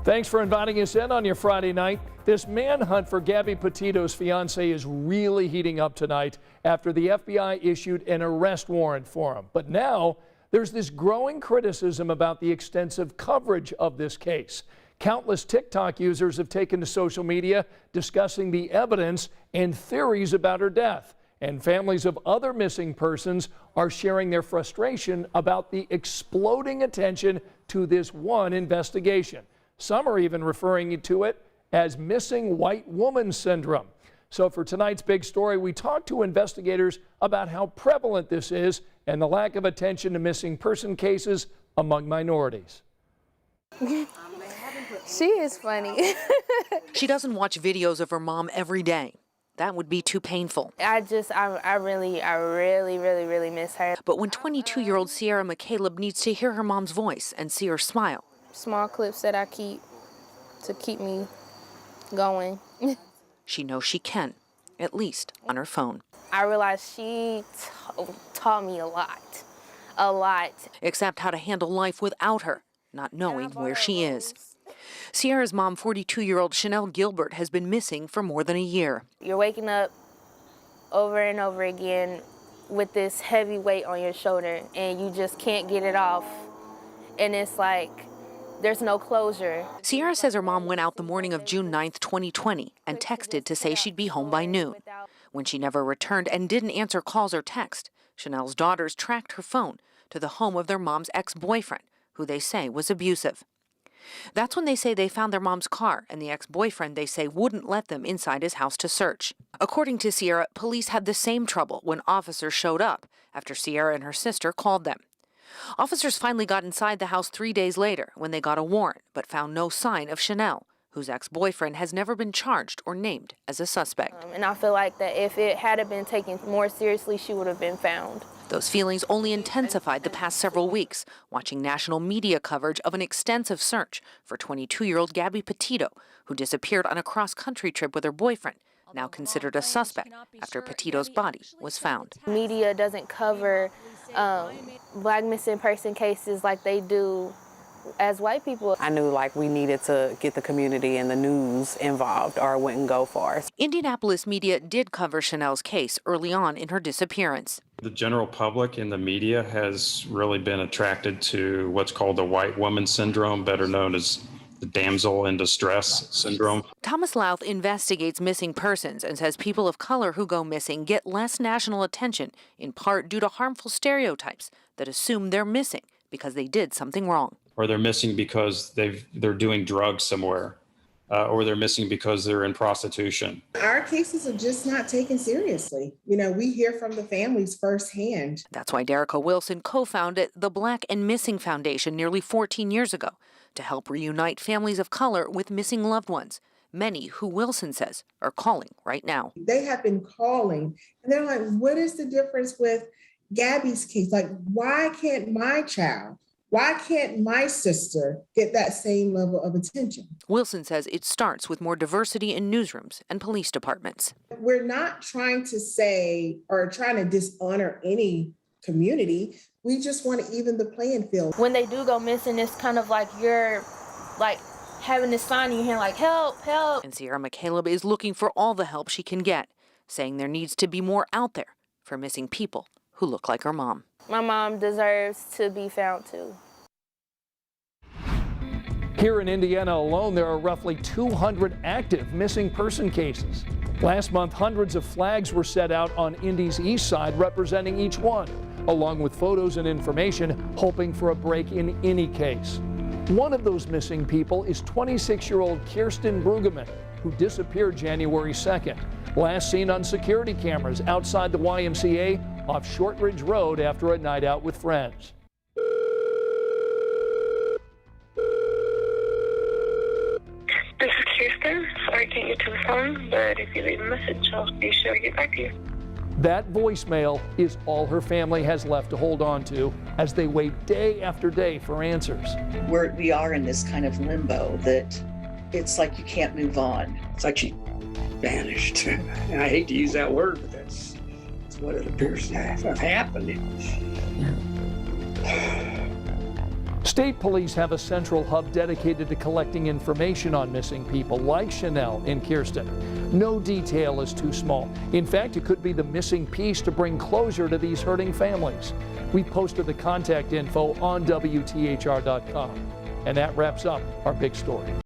Thanks for inviting us in on your Friday night. This manhunt for Gabby Petito's fiance is really heating up tonight after the FBI issued an arrest warrant for him. But now there's this growing criticism about the extensive coverage of this case. Countless TikTok users have taken to social media discussing the evidence and theories about her death. And families of other missing persons are sharing their frustration about the exploding attention to this one investigation. Some are even referring to it as missing white woman syndrome. So for tonight's big story, we talked to investigators about how prevalent this is and the lack of attention to missing person cases among minorities. She is funny. She doesn't watch videos of her mom every day. That would be too painful. I really miss her. But when 22-year-old Sierra McCaleb needs to hear her mom's voice and see her smile. Small clips that I keep to keep me going. She knows she can, at least on her phone. I realized she taught me a lot. Except how to handle life without her, not knowing where she is. Sierra's mom, 42-year-old Chanel Gilbert, has been missing for more than a year. You're waking up over and over again with this heavy weight on your shoulder, and you just can't get it off. And it's like, there's no closure. Sierra says her mom went out the morning of June 9th, 2020, and texted to say she'd be home by noon. When she never returned and didn't answer calls or text, Chanel's daughters tracked her phone to the home of their mom's ex-boyfriend, who they say was abusive. That's when they say they found their mom's car, and the ex-boyfriend they say wouldn't let them inside his house to search. According to Sierra, police had the same trouble when officers showed up after Sierra and her sister called them. Officers finally got inside the house 3 days later when they got a warrant, but found no sign of Chanel, whose ex-boyfriend has never been charged or named as a suspect. And I feel like that if it had been taken more seriously, she would have been found. Those feelings only intensified the past several weeks, watching national media coverage of an extensive search for 22-year-old Gabby Petito, who disappeared on a cross-country trip with her boyfriend, now considered a suspect after Petito's body was found. Media doesn't cover Black missing person cases like they do as white people. I knew we needed to get the community and the news involved or it wouldn't go far. Indianapolis media did cover Chanel's case early on in her disappearance. The general public and the media has really been attracted to what's called the white woman syndrome, better known as the damsel in distress syndrome. Thomas Louth investigates missing persons and says people of color who go missing get less national attention, in part due to harmful stereotypes that assume they're missing because they did something wrong. Or they're missing because they're doing drugs somewhere, or they're missing because they're in prostitution. Our cases are just not taken seriously. We hear from the families firsthand. That's why Derica Wilson co-founded the Black and Missing Foundation nearly 14 years ago to help reunite families of color with missing loved ones, many who Wilson says are calling right now. They have been calling, and they're like, what is the difference with Gabby's case? Why can't my child? Why can't my sister get that same level of attention? Wilson says it starts with more diversity in newsrooms and police departments. We're not trying to say or trying to dishonor any community. We just want to even the playing field. When they do go missing, it's kind of like you're having this sign in your hand help, help. And Sierra McCaleb is looking for all the help she can get, saying there needs to be more out there for missing people who look like her mom. My mom deserves to be found too. Here in Indiana alone, there are roughly 200 active missing person cases. Last month, hundreds of flags were set out on Indy's east side representing each one, along with photos and information, hoping for a break in any case. One of those missing people is 26-year-old Kirsten Bruggeman, who disappeared January 2nd. Last seen on security cameras outside the YMCA off Shortridge Road after a night out with friends. This is Kirsten. Sorry I can't get to the phone, but if you leave a message, I'll be sure to get back to you. That voicemail is all her family has left to hold on to as they wait day after day for answers. We are in this kind of limbo that it's like you can't move on. It's like she vanished. And I hate to use that word, but that's what it appears to have happened. State police have a central hub dedicated to collecting information on missing people like Chanel and Kirsten. No detail is too small. In fact, it could be the missing piece to bring closure to these hurting families. We posted the contact info on WTHR.com. And that wraps up our big story.